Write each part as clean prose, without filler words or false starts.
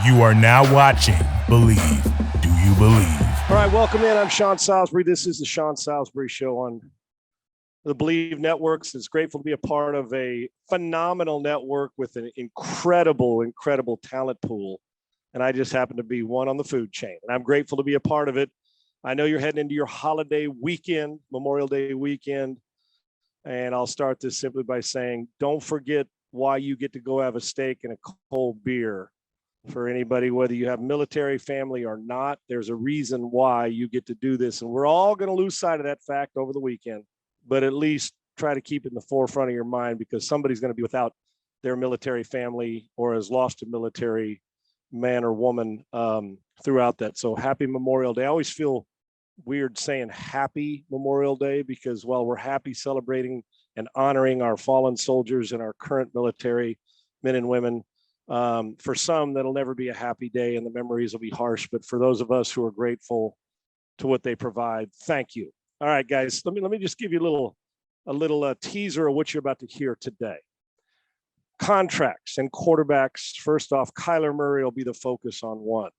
You are now watching Believe. Do you believe? All right, welcome in. I'm Sean Salisbury. This is the Sean Salisbury Show on the Believe Networks. It's grateful to be a part of a phenomenal network with an incredible talent pool. And I just happen to be one on the food chain. And I'm grateful to be a part of it. I know you're heading into your holiday weekend, Memorial Day weekend. And I'll start this simply by saying, don't forget why you get to go have a steak and a cold beer. For anybody, whether you have military family or not, there's a reason why you get to do this. And we're all going to lose sight of that fact over the weekend, but at least try to keep it in the forefront of your mind, because somebody's going to be without their military family or has lost a military man or woman throughout that. So happy Memorial Day. I always feel weird saying happy Memorial Day, because while we're happy celebrating and honoring our fallen soldiers and our current military men and women, for some, that'll never be a happy day and the memories will be harsh. But for those of us who are grateful to what they provide, thank you. All right, guys, let me just give you a little teaser of what you're about to hear today. Contracts and quarterbacks. First off, Kyler Murray will be the focus on one.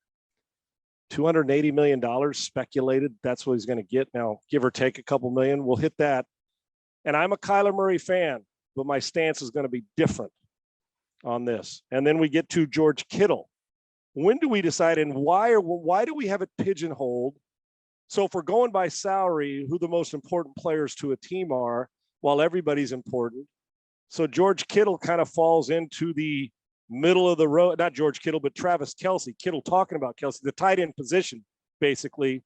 $280 million speculated. That's what he's going to get. Now, give or take a couple million, we'll hit that. And I'm a Kyler Murray fan, but my stance is going to be different on this. And then we get to George Kittle. When do we decide, and why do we have it pigeonholed? So if we're going by salary, who the most important players to a team are, while everybody's important. So George Kittle kind of falls into the middle of the road, not George Kittle, but Travis Kelce. Kittle talking about Kelce, the tight end position, basically,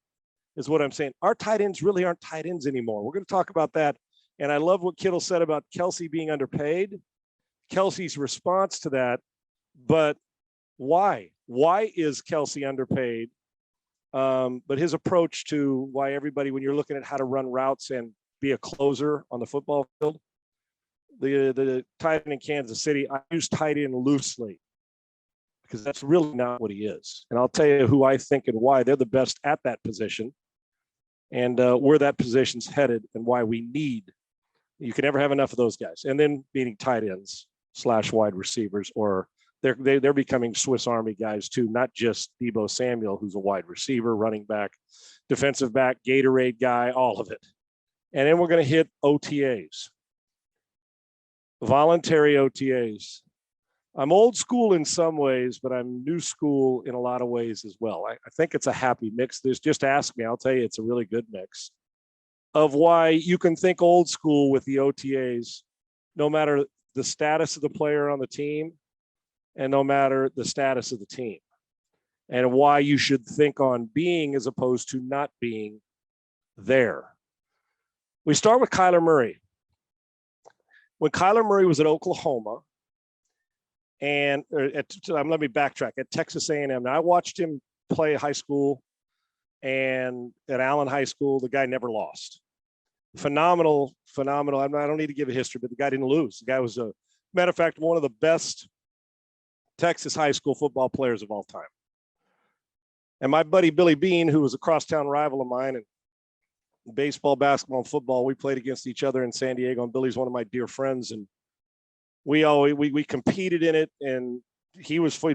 is what I'm saying. Our tight ends really aren't tight ends anymore. We're going to talk about that. And I love what Kittle said about Kelce being underpaid. Kelce's response to that, but why? Why is Kelce underpaid? But his approach to why everybody, when you're looking at how to run routes and be a closer on the football field, the tight end in Kansas City, I use tight end loosely because that's really not what he is. And I'll tell you who I think and why they're the best at that position, and where that position's headed and why we need. You can never have enough of those guys. And then meaning tight ends / wide receivers, or they're becoming Swiss Army guys too, not just Deebo Samuel, who's a wide receiver, running back, defensive back, Gatorade guy, all of it. And then we're going to hit OTAs, voluntary OTAs. I'm old school in some ways, but I'm new school in a lot of ways as well. I think it's a happy mix. Just ask me, I'll tell you, it's a really good mix of why you can think old school with the OTAs, no matter the status of the player on the team and no matter the status of the team, and why you should think on being as opposed to not being there. We start with Kyler Murray. When Kyler Murray was at Oklahoma, and let me backtrack, at Texas A&M. Now, I watched him play high school, and at Allen High School, the guy never lost. Phenomenal. I don't need to give a history, but the guy didn't lose. The guy was, a matter of fact, one of the best Texas high school football players of all time. And my buddy Billy Bean, who was a crosstown rival of mine, and baseball, basketball, and football, we played against each other in San Diego, and Billy's one of my dear friends. And we competed in it, and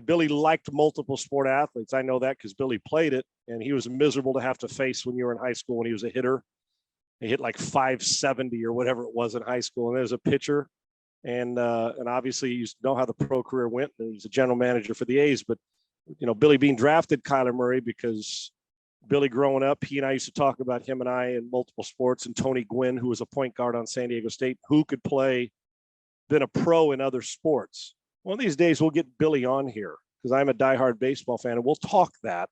Billy liked multiple sport athletes. I know that because Billy played it, and he was miserable to have to face when you were in high school when he was a hitter. He hit like 570 or whatever it was in high school. And there's a pitcher. And obviously you know how the pro career went. And he's a general manager for the A's. But, Billy Bean drafted Kyler Murray because Billy growing up, he and I used to talk about him and I in multiple sports. And Tony Gwynn, who was a point guard on San Diego State, who could play, been a pro in other sports. One of these days we'll get Billy on here because I'm a diehard baseball fan. And we'll talk that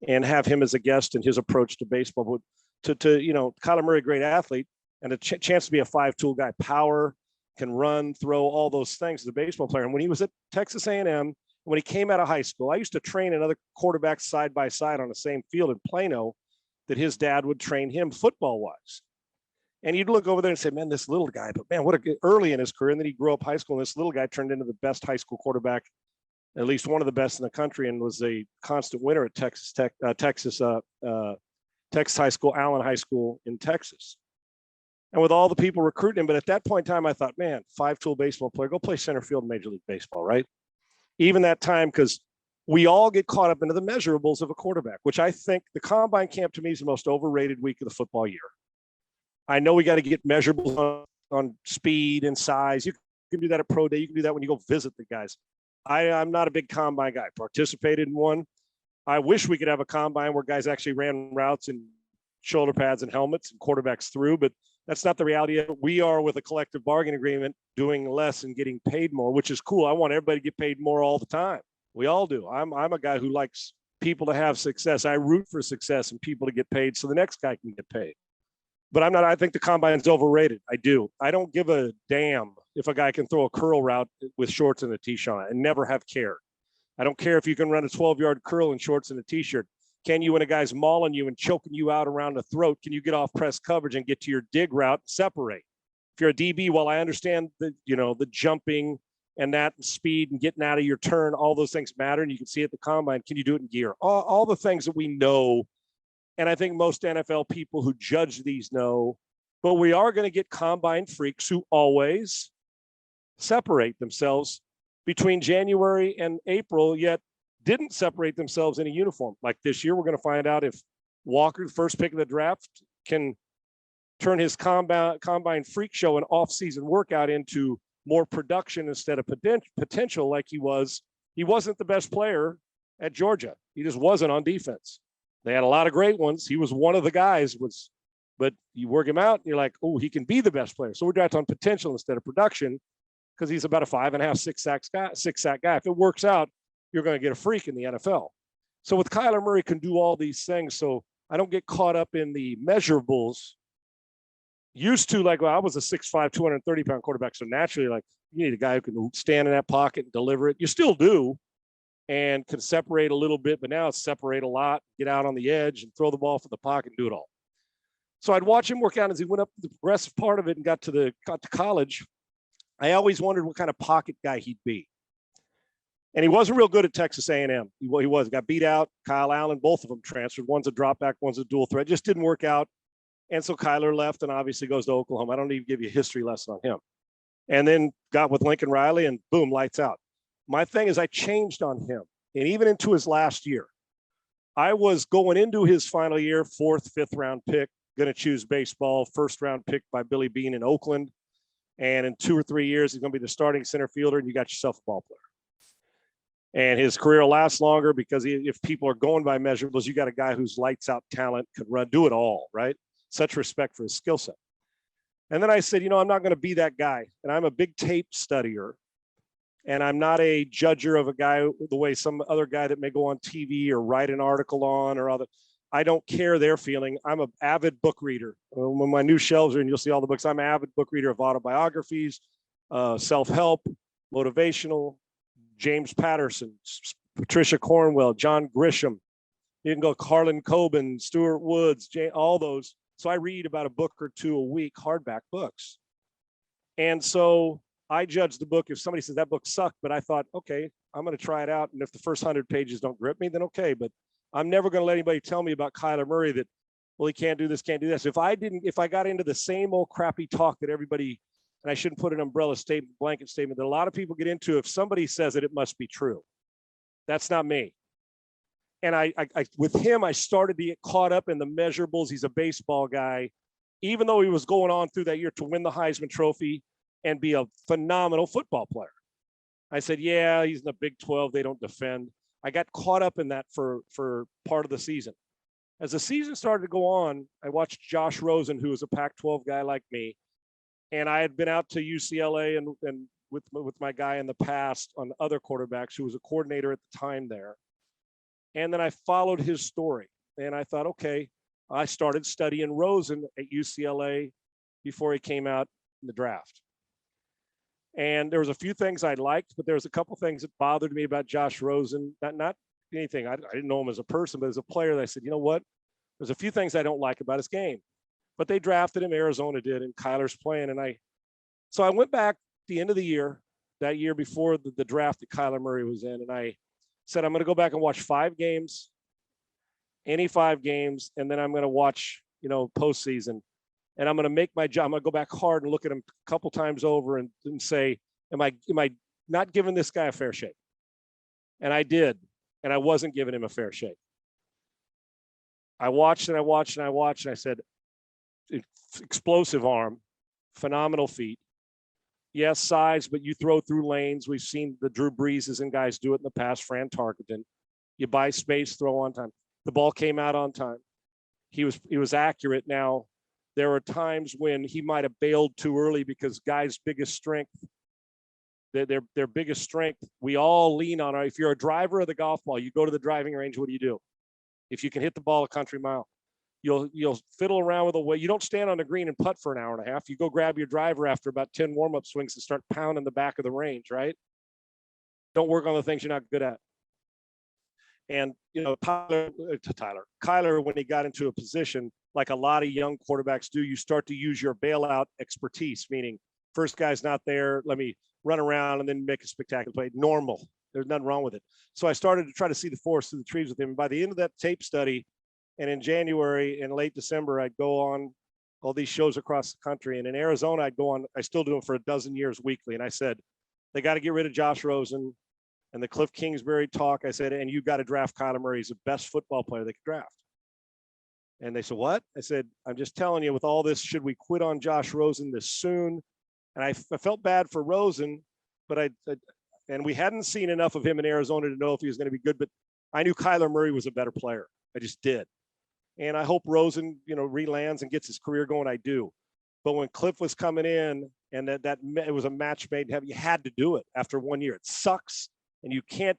and have him as a guest and his approach to baseball. To Kyler Murray, great athlete, and a chance to be a five-tool guy, power, can run, throw, all those things as a baseball player. And when he was at Texas A&M, when he came out of high school, I used to train another quarterbacks side by side on the same field in Plano that his dad would train him football-wise. And you'd look over there and say, man, this little guy, but man, early in his career. And then he grew up high school, and this little guy turned into the best high school quarterback, at least one of the best in the country, and was a constant winner at Texas High School, Allen High School in Texas. And with all the people recruiting him, but at that point in time, I thought, man, five-tool baseball player, go play center field in Major League Baseball, right? Even that time, because we all get caught up into the measurables of a quarterback, which I think the combine camp to me is the most overrated week of the football year. I know we got to get measurables on speed and size. You can do that at pro day. You can do that when you go visit the guys. I'm not a big combine guy. Participated in one. I wish we could have a combine where guys actually ran routes in shoulder pads and helmets and quarterbacks through, but that's not the reality of it. We are, with a collective bargaining agreement, doing less and getting paid more, which is cool. I want everybody to get paid more all the time. We all do. I'm a guy who likes people to have success. I root for success and people to get paid so the next guy can get paid. But I'm not. I think the combine's overrated. I do. I don't give a damn if a guy can throw a curl route with shorts and a t-shirt, and never have cared. I don't care if you can run a 12-yard curl in shorts and a t-shirt. Can you, when a guy's mauling you and choking you out around the throat, can you get off press coverage and get to your dig route and separate? If you're a DB, while I understand the jumping and that speed and getting out of your turn, all those things matter, and you can see at the combine, can you do it in gear? All the things that we know, and I think most NFL people who judge these know, but we are going to get combine freaks who always separate themselves between January and April, yet didn't separate themselves in a uniform. Like this year, we're going to find out if Walker, the first pick of the draft, can turn his combine freak show and off-season workout into more production instead of potential like he was. He wasn't the best player at Georgia. He just wasn't on defense. They had a lot of great ones. He was one of the guys, but you work him out and you're like, oh, he can be the best player. So we're drafting on potential instead of production, because he's about a 5.5, 6 sack guy. If it works out, you're going to get a freak in the NFL. So with Kyler Murray can do all these things. So I don't get caught up in the measurables. Used to, like, well, I was a 6'5", 230-pound quarterback. So naturally, like, you need a guy who can stand in that pocket and deliver it. You still do, and can separate a little bit, but now it's separate a lot, get out on the edge and throw the ball from the pocket and do it all. So I'd watch him work out as he went up the progressive part of it and got to college. I always wondered what kind of pocket guy he'd be. And he wasn't real good at Texas A&M. He got beat out. Kyle Allen, both of them transferred. One's a drop back, one's a dual threat. Just didn't work out. And so Kyler left and obviously goes to Oklahoma. I don't need to give you a history lesson on him. And then got with Lincoln Riley and boom, lights out. My thing is I changed on him. And even into his last year, I was going into his final year, 4th, 5th round pick, going to choose baseball, 1st round pick by Billy Beane in Oakland. And in 2 or 3 years, he's going to be the starting center fielder, and you got yourself a ball player. And his career will last longer because if people are going by measurables, you got a guy who's lights out talent, could run, do it all, right? Such respect for his skill set. And then I said, I'm not going to be that guy. And I'm a big tape studier. And I'm not a judger of a guy the way some other guy that may go on TV or write an article on or other. I don't care their feeling. I'm an avid book reader. When my new shelves are in, you'll see all the books. I'm an avid book reader of autobiographies, self-help, motivational, James Patterson, Patricia Cornwell, John Grisham. You can go Harlan Coben, Stuart Woods, all those. So I read about a book or two a week, hardback books. And so I judge the book. If somebody says that book sucked, but I thought, okay, I'm going to try it out. And if the first 100 pages don't grip me, then okay. But I'm never going to let anybody tell me about Kyler Murray that, well, he can't do this, can't do this. If I got into the same old crappy talk that everybody, and I shouldn't put an umbrella statement, blanket statement that a lot of people get into, if somebody says it, it must be true. That's not me. And I with him, I started to get caught up in the measurables. He's a baseball guy, even though he was going on through that year to win the Heisman Trophy and be a phenomenal football player. I said, yeah, he's in the Big 12. They don't defend. I got caught up in that for part of the season. As the season started to go on, I watched Josh Rosen, who was a Pac-12 guy like me. And I had been out to UCLA and with my guy in the past on other quarterbacks who was a coordinator at the time there. And then I followed his story. And I thought, okay, I started studying Rosen at UCLA before he came out in the draft. And there was a few things I liked, but there was a couple things that bothered me about Josh Rosen. Not anything. I didn't know him as a person, but as a player, that I said, you know what? There's a few things I don't like about his game. But they drafted him, Arizona did, and Kyler's playing. So I went back at the end of the year, that year before the draft that Kyler Murray was in, and I said, I'm going to go back and watch 5 games, any 5 games, and then I'm going to watch, postseason. And I'm going to make my job. I'm going to go back hard and look at him a couple times over and say, am I not giving this guy a fair shake? And I did. and I wasn't giving him a fair shake. I watched and I watched and I watched, and I said, explosive arm, phenomenal feet. Yes, size, but you throw through lanes. We've seen the Drew Breeses and guys do it in the past, Fran Tarkenton. You buy space, throw on time. The ball came out on time. He was accurate. Now, there are times when he might have bailed too early because guys' biggest strength, their biggest strength, we all lean on. If you're a driver of the golf ball, you go to the driving range, what do? If you can hit the ball a country mile, you'll fiddle around with a way. You don't stand on the green and putt for an hour and a half. You go grab your driver after about 10 warm-up swings and start pounding the back of the range, right? Don't work on the things you're not good at. And, Kyler, when he got into a position like a lot of young quarterbacks do, you start to use your bailout expertise, meaning first guy's not there, let me run around and then make a spectacular play. Normal. There's nothing wrong with it. So I started to try to see the forest through the trees with him. And by the end of that tape study, and in January and late December, I'd go on all these shows across the country. And in Arizona, I'd go on, I still do them for a dozen years weekly. And I said, they got to get rid of Josh Rosen and the Cliff Kingsbury talk. I said, and you got to draft Kyler Murray. He's the best football player they could draft. And they said, what? I said, I'm just telling you, with all this, should we quit on Josh Rosen this soon? And I felt bad for Rosen, but and we hadn't seen enough of him in Arizona to know if he was going to be good, but I knew Kyler Murray was a better player. I just did. And I hope Rosen, relands and gets his career going. I do. But when Cliff was coming in and that it was a match made in heaven, you had to do it after 1 year. It sucks. And you can't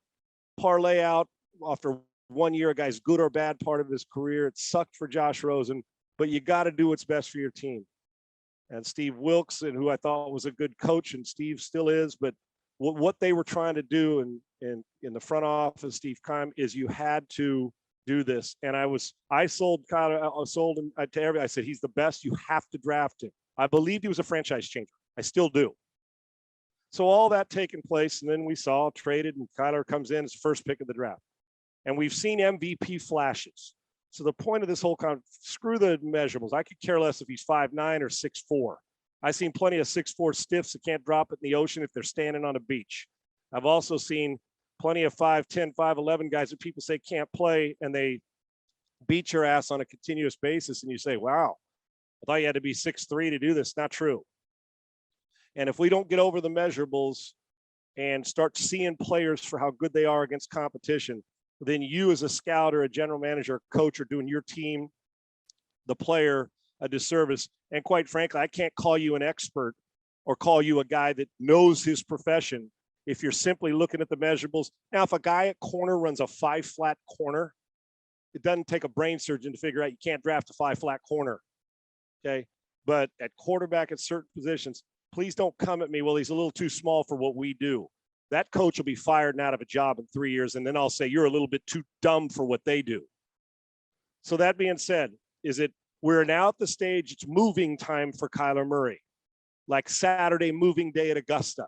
parlay out after 1 year a guy's good or bad part of his career. It sucked for Josh Rosen, but you got to do what's best for your team. And Steve Wilkes, and who I thought was a good coach, and Steve still is, but what they were trying to do in the front office, Steve Keim, is you had to do this. And I sold Kyler, I sold him to everybody. I said, he's the best. You have to draft him. I believed he was a franchise changer. I still do. So all that taking place, and then we saw traded, and Kyler comes in as first pick of the draft. And we've seen MVP flashes. So the point of this whole screw the measurables. I could care less if he's 5'9" or 6'4". I've seen plenty of 6'4" stiffs that can't drop it in the ocean if they're standing on a beach. I've also seen plenty of 5'10", 5'11" guys that people say can't play, and they beat your ass on a continuous basis. And you say, wow, I thought you had to be 6'3" to do this. Not true. And if we don't get over the measurables and start seeing players for how good they are against competition, then you as a scout or a general manager or coach are doing your team, the player, a disservice. And quite frankly, I can't call you an expert or call you a guy that knows his profession if you're simply looking at the measurables. Now, if a guy at corner runs a 5 flat corner, it doesn't take a brain surgeon to figure out you can't draft a 5 flat corner. Okay. But at quarterback at certain positions, please don't come at me, well, he's a little too small for what we do. That coach will be fired and out of a job in 3 years. And then I'll say, you're a little bit too dumb for what they do. So that being said, we're now at the stage, it's moving time for Kyler Murray, like Saturday moving day at Augusta.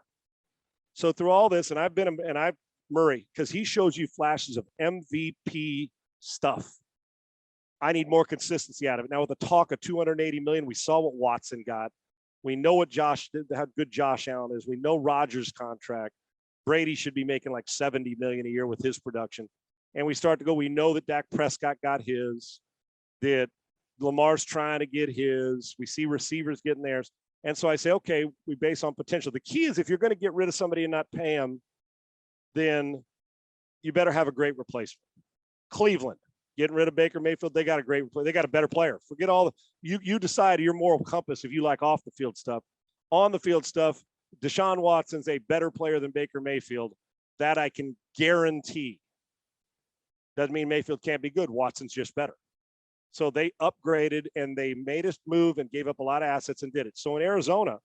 So through all this, and Murray, because he shows you flashes of MVP stuff. I need more consistency out of it. Now with the talk of $280 million, we saw what Watson got. We know what Josh did, how good Josh Allen is. We know Rodgers' contract. Brady should be making like $70 million a year with his production. And we start to go, we know that Dak Prescott got his, that Lamar's trying to get his. We see receivers getting theirs. And so I say, okay, we base on potential. The key is if you're going to get rid of somebody and not pay them, then you better have a great replacement. Cleveland, getting rid of Baker Mayfield, they got a great replacement. They got a better player. Forget all you decide your moral compass if you like off the field stuff. On the field stuff, Deshaun Watson's a better player than Baker Mayfield. That I can guarantee. Doesn't mean Mayfield can't be good. Watson's just better. So they upgraded and they made us move and gave up a lot of assets and did it. So in Arizona,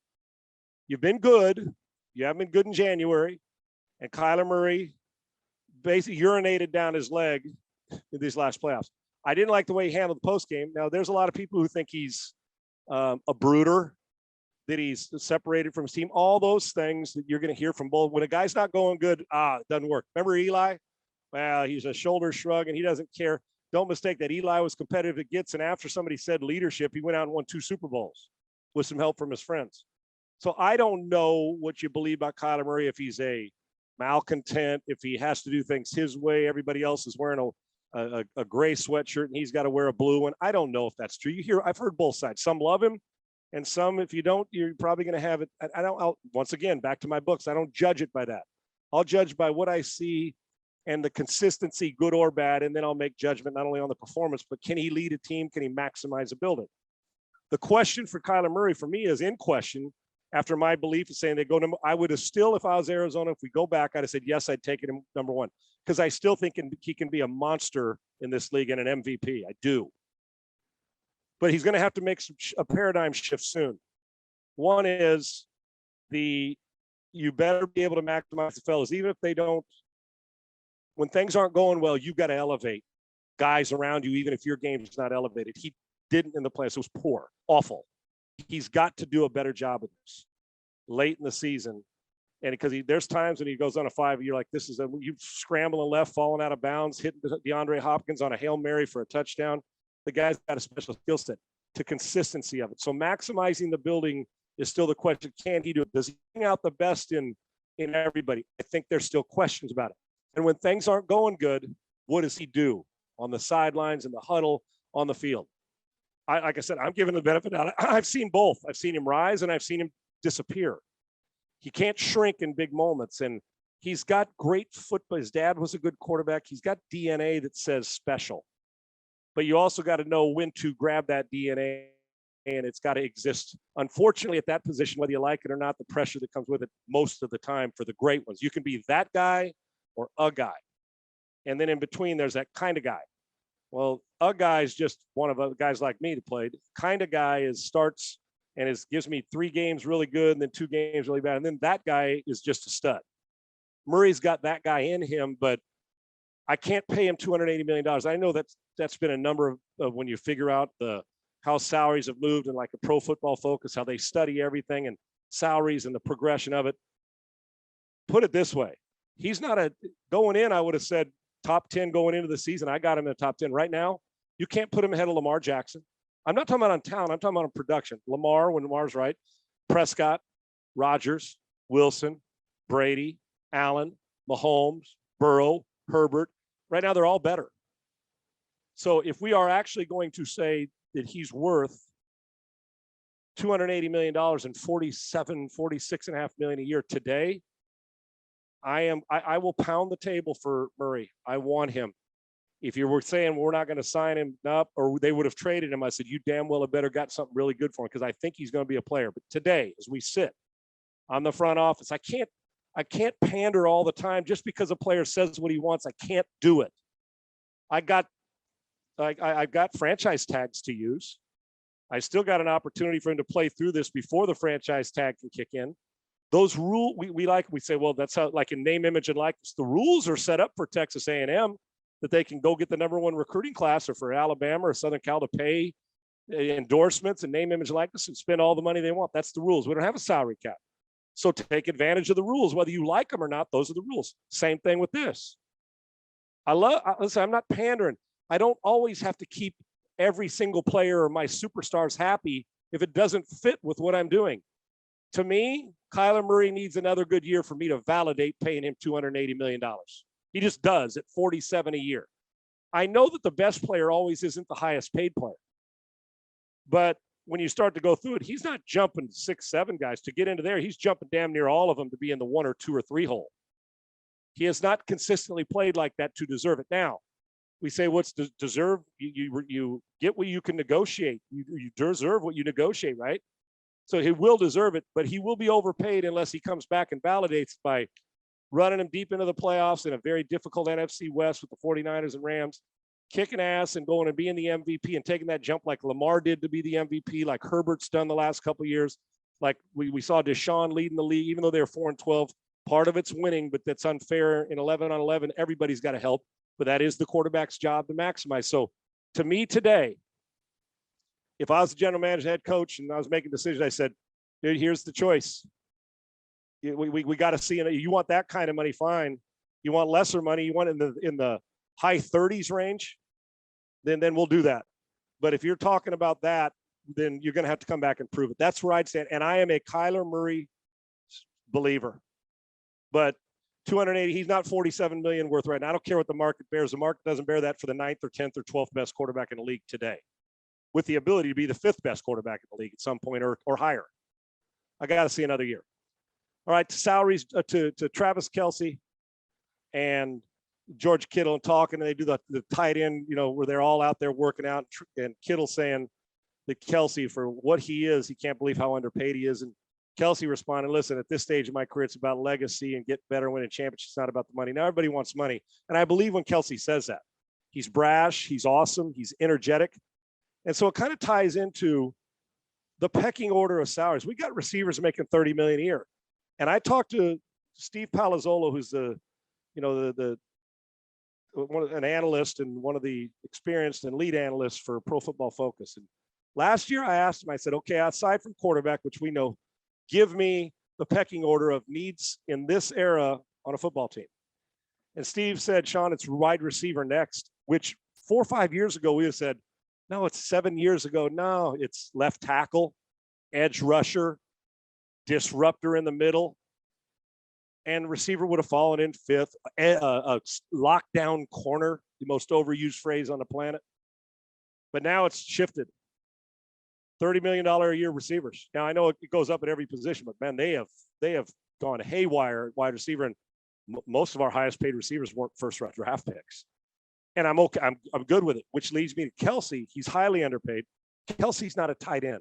you've been good. You haven't been good in January. And Kyler Murray basically urinated down his leg in these last playoffs. I didn't like the way he handled the postgame. Now, there's a lot of people who think he's a brooder, that he's separated from his team. All those things that you're going to hear from both. When a guy's not going good, it doesn't work. Remember Eli? Well, he's a shoulder shrug and he doesn't care. Don't mistake that. Eli was competitive at gets, and after somebody said leadership, he went out and won 2 Super Bowls with some help from his friends. So I don't know what you believe about Kyler Murray, if he's a malcontent. If he has to do things his way, everybody else is wearing a gray sweatshirt and he's got to wear a blue one. I don't know if that's true. I've heard both sides. Some love him, and some, if you don't, you're probably going to have it. Once again, back to my books, I don't judge it by that. I'll judge by what I see and the consistency, good or bad, and then I'll make judgment not only on the performance, but can he lead a team? Can he maximize a building? The question for Kyler Murray, for me, is in question after my belief is saying they go I would have still, if I was Arizona, if we go back, I'd have said, yes, I'd take him number one, because I still think he can be a monster in this league and an MVP. I do. But he's going to have to make a paradigm shift soon. One is you better be able to maximize the fellas, even if they don't. When things aren't going well, you've got to elevate guys around you, even if your game's not elevated. He didn't in the playoffs. It was poor, awful. He's got to do a better job of this late in the season. And because there's times when he goes on a 5, you're like, you scrambling left, falling out of bounds, hitting DeAndre Hopkins on a Hail Mary for a touchdown. The guy's got a special skill set to consistency of it. So maximizing the building is still the question. Can he do it? Does he bring out the best in everybody? I think there's still questions about it. And when things aren't going good, what does he do on the sidelines, in the huddle, on the field? Like I said, I'm giving the benefit out. I've seen both. I've seen him rise and I've seen him disappear. He can't shrink in big moments. And he's got great football. His dad was a good quarterback. He's got DNA that says special. But you also got to know when to grab that DNA, and it's got to exist. Unfortunately, at that position, whether you like it or not, the pressure that comes with it most of the time for the great ones. You can be that guy or a guy. And then in between, there's that kind of guy. Well, a guy is just one of the guys like me that played. Kind of guy starts and gives me 3 games really good and then 2 games really bad. And then that guy is just a stud. Murray's got that guy in him, but I can't pay him $280 million. I know that's been a number of when you figure out how salaries have moved and like a Pro Football Focus, how they study everything and salaries and the progression of it. Put it this way. He's not going in, I would have said top 10 going into the season. I got him in the top 10 right now. You can't put him ahead of Lamar Jackson. I'm not talking about on talent. I'm talking about on production. Lamar, when Lamar's right, Prescott, Rodgers, Wilson, Brady, Allen, Mahomes, Burrow, Herbert. Right now, they're all better. So if we are actually going to say that he's worth $280 million and $46.5 million a year today, I will pound the table for Murray. I want him. If you were saying we're not going to sign him up, or they would have traded him, I said, you damn well have better got something really good for him, because I think he's going to be a player. But today, as we sit on the front office, I can't pander all the time just because a player says what he wants. I can't do it. I got franchise tags to use. I still got an opportunity for him to play through this before the franchise tag can kick in. Those rules we say, well, that's how, like in name, image, and likeness, the rules are set up for Texas A&M that they can go get the #1 recruiting class, or for Alabama or Southern Cal to pay endorsements and name, image, likeness and spend all the money they want. That's the rules. We don't have a salary cap. So take advantage of the rules, whether you like them or not. Those are the rules. Same thing with this. Listen, I'm not pandering. I don't always have to keep every single player or my superstars happy if it doesn't fit with what I'm doing. To me, Kyler Murray needs another good year for me to validate paying him $280 million. He just does at $47 a year. I know that the best player always isn't the highest paid player. But when you start to go through it, he's not jumping 6, 7 guys to get into there. He's jumping damn near all of them to be in the 1 or 2 or 3 hole. He has not consistently played like that to deserve it. Now, we say what's deserve? You get what you can negotiate. You deserve what you negotiate, right? So he will deserve it, but he will be overpaid unless he comes back and validates by running him deep into the playoffs in a very difficult NFC West with the 49ers and Rams, kicking ass and going and being the MVP and taking that jump like Lamar did to be the MVP, like Herbert's done the last couple of years. Like we saw Deshaun leading the league, even though they're 4-12. Part of it's winning, but that's unfair in 11-on-11. Everybody's got to help, but that is the quarterback's job to maximize. So to me today, if I was the general manager, head coach, and I was making decisions, I said, dude, here's the choice. We got to see it. You want that kind of money, fine. You want lesser money, you want in the high 30s range, then we'll do that. But if you're talking about that, then you're going to have to come back and prove it. That's where I'd stand. And I am a Kyler Murray believer. But 280. He's not 47 million worth right now. I don't care what the market bears. The market doesn't bear that for the 9th or 10th or 12th best quarterback in the league today, with the ability to be the 5th best quarterback in the league at some point or higher. I got to see another year. All right, salaries to Travis Kelce and George Kittle talking, and they do the tight end, where they're all out there working out, and Kittle saying that Kelce, for what he is, he can't believe how underpaid he is. And Kelce responded, listen, at this stage of my career, it's about legacy and get better, winning championships. It's not about the money. Now everybody wants money. And I believe when Kelce says that. He's brash, he's awesome, he's energetic. And so it kind of ties into the pecking order of salaries. We got receivers making $30 million a year. And I talked to Steve Palazzolo, who's an analyst and one of the experienced and lead analysts for Pro Football Focus. And last year I asked him, I said, okay, aside from quarterback, which we know, give me the pecking order of needs in this era on a football team. And Steve said, Sean, it's wide receiver next, which 4 or 5 years ago, we have said, no, it's 7 years ago. No, it's left tackle, edge rusher, disruptor in the middle. And receiver would have fallen in 5th, a lockdown corner, the most overused phrase on the planet. But now it's shifted. $30 million a year receivers. Now I know it goes up at every position, but man, they have gone haywire at wide receiver, and most of our highest paid receivers weren't first round draft picks. And I'm okay. I'm good with it, which leads me to Kelce. He's highly underpaid. Kelce's not a tight end.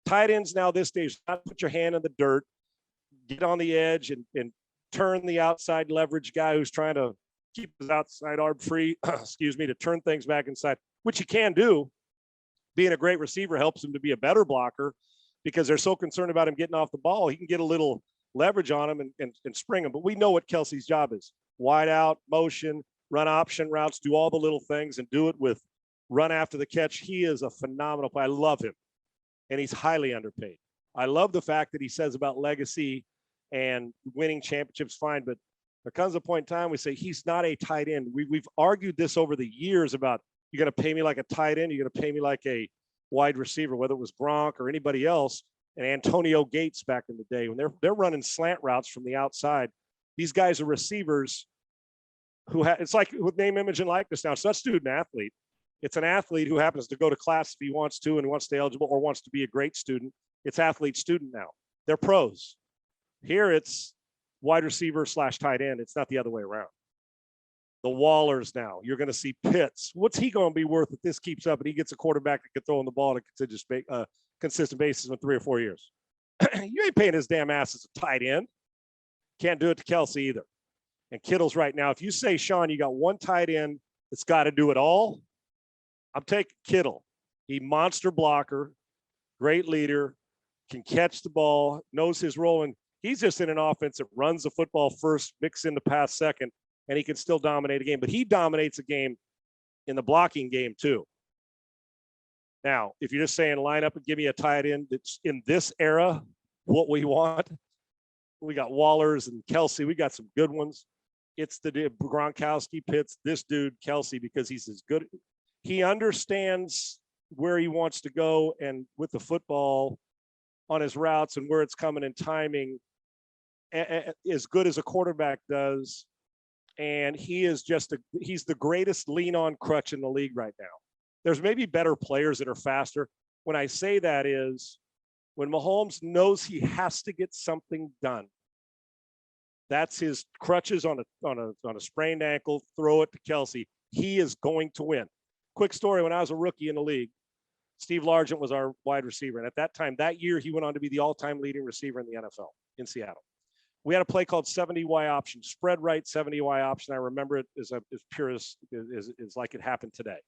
Tight ends now this day, not put your hand in the dirt, get on the edge and turn the outside leverage guy who's trying to keep his outside arm free, to turn things back inside, which he can do. Being a great receiver helps him to be a better blocker because they're so concerned about him getting off the ball. He can get a little leverage on him and spring him. But we know what Kelce's job is. Wide out, motion, run option routes, do all the little things and do it with run after the catch. He is a phenomenal player. I love him. And he's highly underpaid. I love the fact that he says about legacy and winning championships, fine. But there comes a point in time we say he's not a tight end. We've argued this over the years about, you're going to pay me like a tight end, you're going to pay me like a wide receiver, whether it was Gronk or anybody else. And Antonio Gates back in the day, when they're running slant routes from the outside. These guys are receivers who it's like with name, image, and likeness now. So that's student athlete. It's an athlete who happens to go to class if he wants to and wants to stay eligible or wants to be a great student. It's athlete student now. They're pros. Here it's wide receiver / tight end. It's not the other way around. The Wallers now. You're going to see Pitts. What's he going to be worth if this keeps up and he gets a quarterback that can throw in the ball on a consistent basis in 3 or 4 years? You ain't paying his damn ass as a tight end. Can't do it to Kelce either. And Kittle's right now. If you say, Sean, you got one tight end that's got to do it all, I'm taking Kittle. He monster blocker, great leader, can catch the ball, knows his role. And he's just in an offense that runs the football first, mix in the pass second, and he can still dominate a game. But he dominates a game in the blocking game too. Now, if you're just saying line up and give me a tight end that's in this era, what we want, we got Wallers and Kelce. We got some good ones. It's the Gronkowski, Pitts, this dude, Kelce, because he's as good. He understands where he wants to go and with the football on his routes and where it's coming and timing as good as a quarterback does. And he is he's the greatest lean on crutch in the league right now. There's maybe better players that are faster. When I say that is when Mahomes knows he has to get something done. That's his crutches on a sprained ankle, throw it to Kelce. He is going to win. Quick story, when I was a rookie in the league, Steve Largent was our wide receiver. And at that time, that year, he went on to be the all-time leading receiver in the NFL in Seattle. We had a play called 70Y option, spread right 70Y option. I remember it as pure as like it happened today.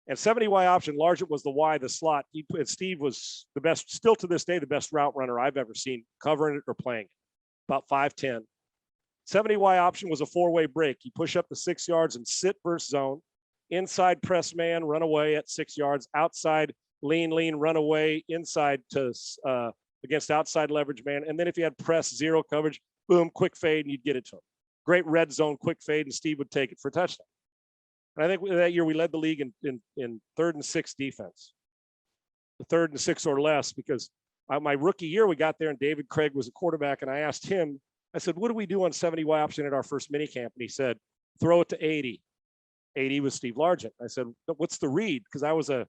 And 70Y option, Largent was the Y, the slot. And Steve was the best, still to this day, the best route runner I've ever seen, covering it or playing it, about 5'10". 70Y option was a four-way break. You push up to 6 yards and sit versus zone. Inside press man, run away at 6 yards. Outside lean, run away. Inside to against outside leverage man. And then if you had press zero coverage, boom, quick fade, and you'd get it to him. Great red zone, quick fade, and Steve would take it for a touchdown. And I think that year we led the league in 3rd and 6 defense. The 3rd and 6 or less, because my rookie year we got there and David Craig was a quarterback, and I asked him I said, what do we do on 70Y option at our first mini camp? And he said, throw it to 80. 80 was Steve Largent. I said, what's the read? Because I was a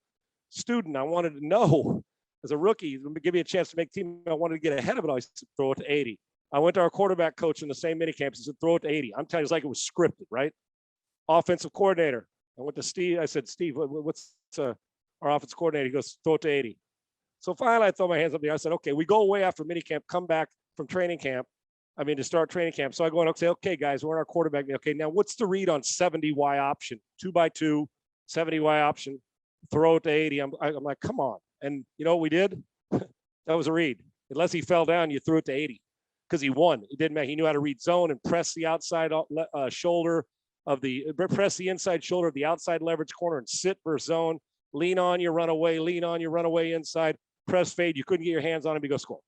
student. I wanted to know as a rookie, give me a chance to make team. I wanted to get ahead of it. I said, throw it to 80. I went to our quarterback coach in the same mini camp. He said, throw it to 80. I'm telling you, it's like it was scripted, right? Offensive coordinator. I went to Steve. I said, Steve, what's our offensive coordinator? He goes, throw it to 80. So finally, I throw my hands up there. I said, okay, we go away after mini camp, come back from training camp. To start training camp. So I go and say, okay, guys, we're in our quarterback. Okay, now what's the read on 70Y option? 2x2, 70Y option, throw it to 80. I'm like, come on. And you know what we did? That was a read. Unless he fell down, you threw it to 80 because he won. It didn't matter. He knew how to read zone and press the outside shoulder press the inside shoulder of the outside leverage corner and sit versus zone. Lean on your run away, inside, press fade. You couldn't get your hands on him, you go score.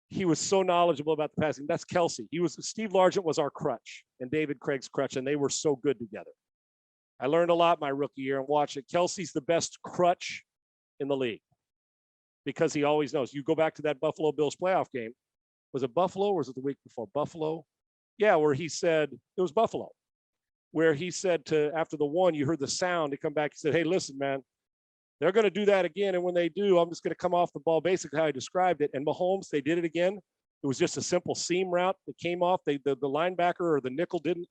He was so knowledgeable about the passing. That's Kelce. Steve Largent was our crutch and David Craig's crutch, and they were so good together. I learned a lot my rookie year and watched it. Kelce's the best crutch in the league because he always knows. You go back to that Buffalo Bills playoff game. Was it Buffalo or was it the week before? Buffalo? Yeah, where he said, it was Buffalo, where he said after the one, you heard the sound, he come back, he said, hey, listen, man, they're going to do that again. And when they do, I'm just going to come off the ball, basically how I described it. And Mahomes, they did it again. It was just a simple seam route that came off. The linebacker or the nickel didn't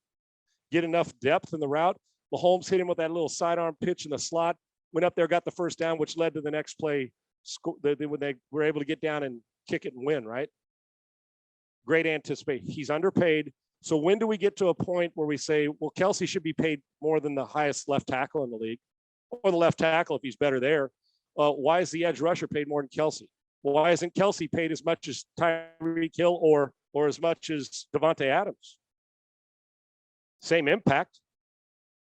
get enough depth in the route. Mahomes hit him with that little sidearm pitch in the slot, went up there, got the first down, which led to the next play when they were able to get down and kick it and win, right? Great anticipation. He's underpaid. So when do we get to a point where we say, well, Kelce should be paid more than the highest left tackle in the league? Or the left tackle if he's better there. Why is the edge rusher paid more than Kelce? Well, why isn't Kelce paid as much as Tyreek Hill or as much as Devontae Adams? Same impact,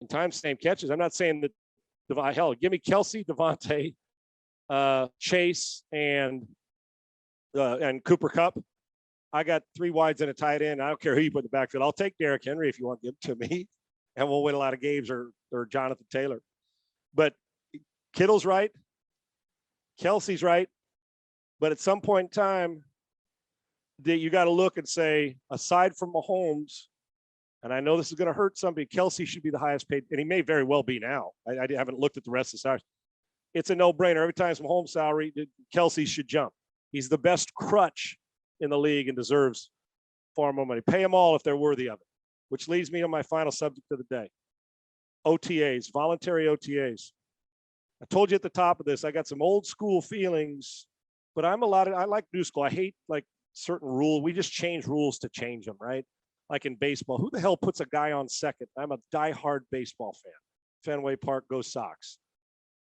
in times same catches. I'm not saying that. Hell, give me Kelce, Devontae, Chase, and Cooper Kupp. I got 3 wides and a tight end. I don't care who you put in the backfield. I'll take Derrick Henry if you want to give him to me, and we'll win a lot of games, or Jonathan Taylor. But Kittle's right. Kelce's right. But at some point in time, you got to look and say, aside from Mahomes, and I know this is going to hurt somebody, Kelce should be the highest paid, and he may very well be now. I haven't looked at the rest of the salaries. It's a no-brainer. Every time it's Mahomes' salary, Kelce should jump. He's the best crutch in the league and deserves far more money. Pay them all if they're worthy of it, which leads me to my final subject of the day. OTAs, voluntary OTAs. I told you at the top of this, I got some old school feelings, but I like new school. I hate like certain rules. We just change rules to change them, right? Like in baseball, who the hell puts a guy on second? I'm a diehard baseball fan. Fenway Park, go Sox.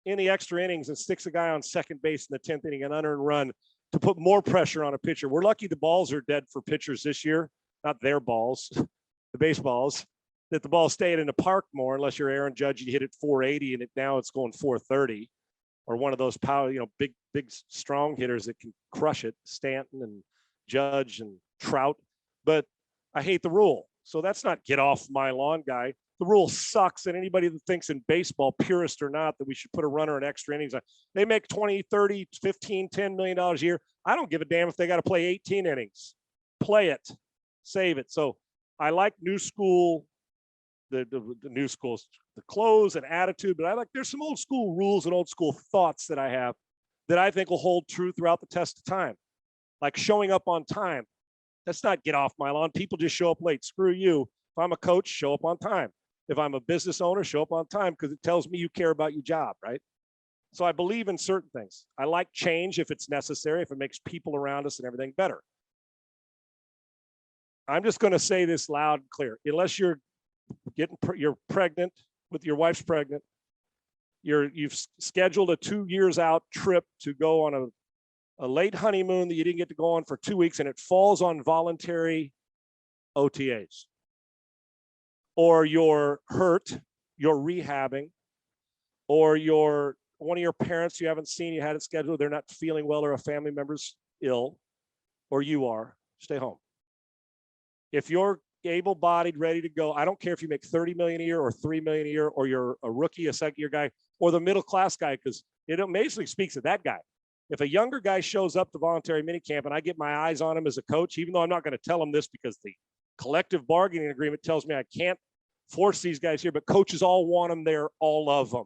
In the extra innings and sticks a guy on second base in the 10th inning, an unearned run to put more pressure on a pitcher. We're lucky the balls are dead for pitchers this year, not their balls, the baseballs. That the ball stayed in the park more, unless you're Aaron Judge, you hit it 480 and now it's going 430, or one of those power, big, strong hitters that can crush it, Stanton and Judge and Trout. But I hate the rule. So that's not get off my lawn guy. The rule sucks. And anybody that thinks in baseball, purist or not, that we should put a runner in extra innings, they make 20, 30, 15, $10 million a year. I don't give a damn if they got to play 18 innings. Play it, save it. So I like new school. The new schools, the clothes and attitude, but there's some old school rules and old school thoughts that I have that I think will hold true throughout the test of time. Like showing up on time. That's not get off my lawn. People just show up late. Screw you. If I'm a coach, show up on time. If I'm a business owner, show up on time because it tells me you care about your job, right? So I believe in certain things. I like change if it's necessary, if it makes people around us and everything better. I'm just going to say this loud and clear. Unless you're pregnant, with your wife's pregnant, you've scheduled a 2 years out trip to go on a late honeymoon that you didn't get to go on for 2 weeks, and it falls on voluntary OTAs, or you're hurt, you're rehabbing, or one of your parents you haven't seen, you had it scheduled, they're not feeling well, or a family member's ill, or you are, stay home. If you're able-bodied, ready to go, I don't care if you make $30 million a year or $3 million a year, or you're a rookie, a second-year guy, or the middle-class guy, because it amazingly speaks of that guy. If a younger guy shows up to voluntary minicamp and I get my eyes on him as a coach, even though I'm not going to tell him this because the collective bargaining agreement tells me I can't force these guys here, but coaches all want them there, all of them.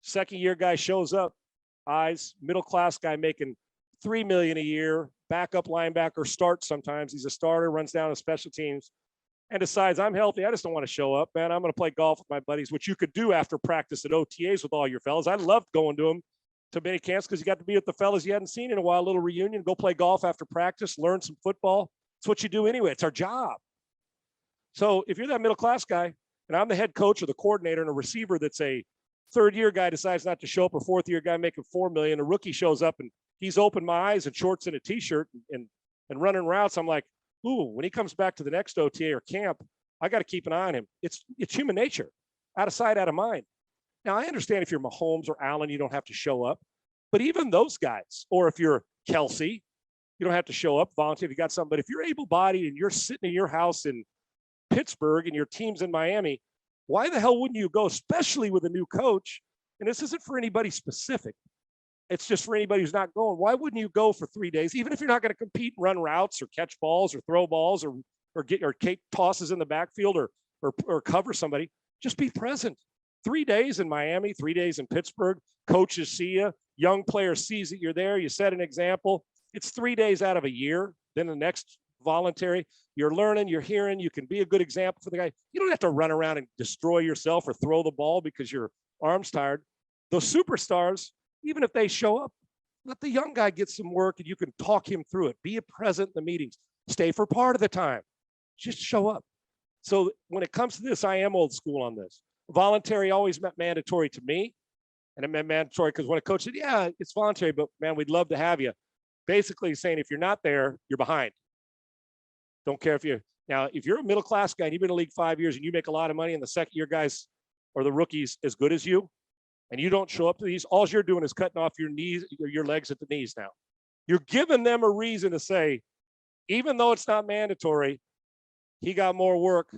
Second year guy shows up, eyes, middle class guy making $3 million a year, backup linebacker, starts sometimes. He's a starter, runs down to special teams, and decides I'm healthy. I just don't want to show up, man. I'm going to play golf with my buddies, which you could do after practice at OTAs with all your fellas. I loved going to them to many camps because you got to be with the fellas you hadn't seen in a while, a little reunion, go play golf after practice, learn some football. It's what you do anyway. It's our job. So if you're that middle class guy and I'm the head coach or the coordinator and a receiver that's a third year guy decides not to show up, or fourth year guy making $4 million, a rookie shows up and he's opened my eyes and shorts and a t-shirt and running routes. I'm like, ooh, when he comes back to the next OTA or camp, I got to keep an eye on him. It's human nature, out of sight, out of mind. Now, I understand if you're Mahomes or Allen, you don't have to show up. But even those guys, or if you're Kelce, you don't have to show up, volunteer if you got something. But if you're able-bodied and you're sitting in your house in Pittsburgh and your team's in Miami, why the hell wouldn't you go, especially with a new coach? And this isn't for anybody specific. It's just for anybody who's not going. Why wouldn't you go for 3 days, even if you're not going to compete and run routes or catch balls or throw balls or get or take tosses in the backfield or cover somebody? Just be present. 3 days in Miami, 3 days in Pittsburgh. Coaches see you. Young player sees that you're there. You set an example. It's 3 days out of a year. Then the next voluntary, you're learning, you're hearing, you can be a good example for the guy. You don't have to run around and destroy yourself or throw the ball because your arm's tired. Those superstars, even if they show up, let the young guy get some work and you can talk him through it. Be present in the meetings. Stay for part of the time. Just show up. So when it comes to this, I am old school on this. Voluntary always meant mandatory to me. And it meant mandatory because when a coach said, yeah, it's voluntary, but man, we'd love to have you. Basically saying if you're not there, you're behind. Don't care if if you're a middle class guy and you've been in the league 5 years and you make a lot of money and the second year guys or the rookies as good as you, and you don't show up to these, all you're doing is cutting off your knees, your legs at the knees now. You're giving them a reason to say, even though it's not mandatory, he got more work,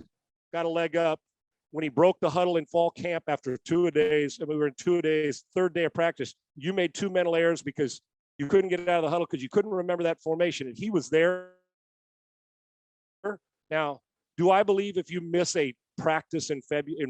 got a leg up. When he broke the huddle in fall camp after 2 days, and we were in 2 days, third day of practice, you made 2 mental errors because you couldn't get out of the huddle because you couldn't remember that formation, and he was there. Now, do I believe if you miss a practice in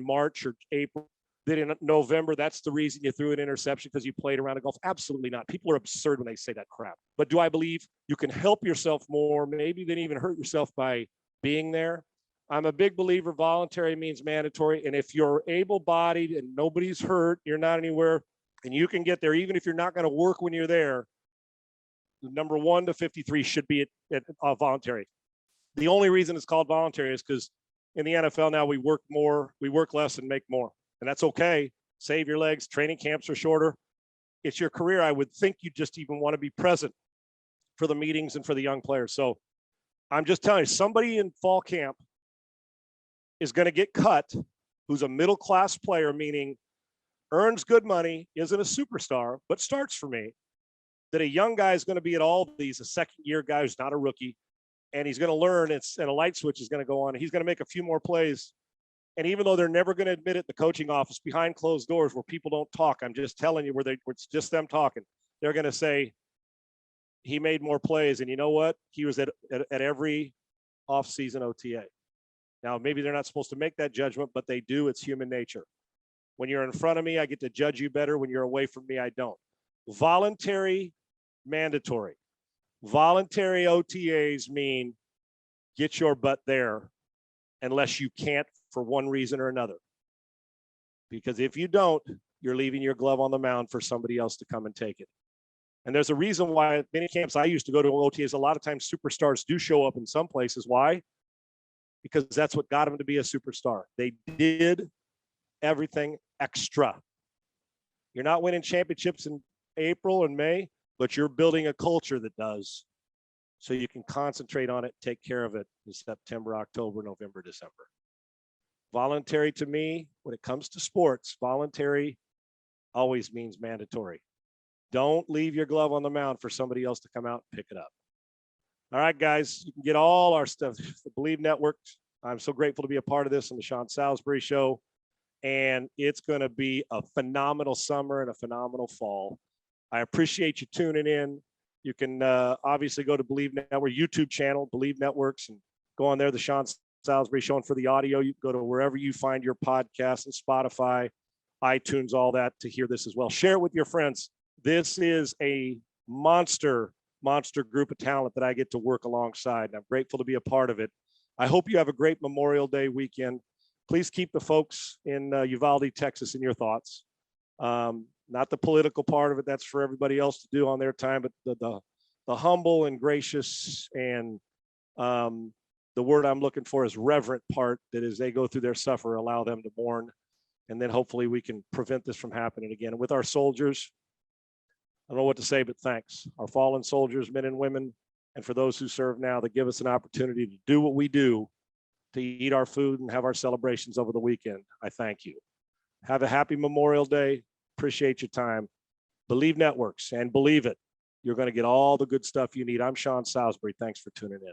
March or April, that in November, that's the reason you threw an interception because you played around a golf? Absolutely not. People are absurd when they say that crap. But do I believe you can help yourself more, maybe than even hurt yourself by being there? I'm a big believer voluntary means mandatory. And if you're able-bodied and nobody's hurt, you're not anywhere, and you can get there, even if you're not going to work when you're there, number 1 to 53 should be at voluntary. The only reason it's called voluntary is because in the NFL now we work more, we work less and make more. And that's okay. Save your legs. Training camps are shorter. It's your career. I would think you just even want to be present for the meetings and for the young players. So I'm just telling you, somebody in fall camp is going to get cut who's a middle class player, meaning earns good money, isn't a superstar, but starts for me. That a young guy is going to be at all these, a second year guy who's not a rookie, and he's going to learn, and a light switch is going to go on. And he's going to make a few more plays. And even though they're never going to admit it in the coaching office behind closed doors where people don't talk, I'm just telling you where it's just them talking. They're going to say he made more plays. And you know what? He was at every offseason OTA. Now, maybe they're not supposed to make that judgment, but they do. It's human nature. When you're in front of me, I get to judge you better. When you're away from me, I don't. Voluntary, mandatory. Voluntary OTAs mean get your butt there unless you can't for one reason or another. Because if you don't, you're leaving your glove on the mound for somebody else to come and take it. And there's a reason why at many camps I used to go to OTAs, a lot of times superstars do show up in some places. Why? Because that's what got them to be a superstar. They did everything extra. You're not winning championships in April and May, but you're building a culture that does. So you can concentrate on it, take care of it in September, October, November, December. Voluntary to me, when it comes to sports, voluntary always means mandatory. Don't leave your glove on the mound for somebody else to come out and pick it up. All right, guys, you can get all our stuff, the Believe Network. I'm so grateful to be a part of this on the Sean Salisbury Show. And it's going to be a phenomenal summer and a phenomenal fall. I appreciate you tuning in. You can obviously go to Believe Network YouTube channel, Believe Networks, and go on there, the Sean Salisbury Show. And for the audio, you go to wherever you find your podcasts and Spotify, iTunes, all that to hear this as well. Share it with your friends. This is a monster group of talent that I get to work alongside, and I'm grateful to be a part of it. I hope you have a great Memorial Day weekend. Please keep the folks in Uvalde, Texas in your thoughts. Not the political part of it. That's for everybody else to do on their time, but the humble and gracious and the word I'm looking for is reverent part, that as they go through their suffer, allow them to mourn. And then hopefully we can prevent this from happening again. And with our soldiers, I don't know what to say, but thanks. Our fallen soldiers, men and women, and for those who serve now, that give us an opportunity to do what we do, to eat our food and have our celebrations over the weekend. I thank you. Have a happy Memorial Day. Appreciate your time. Believe Networks, and believe it, you're going to get all the good stuff you need. I'm Sean Salisbury. Thanks for tuning in.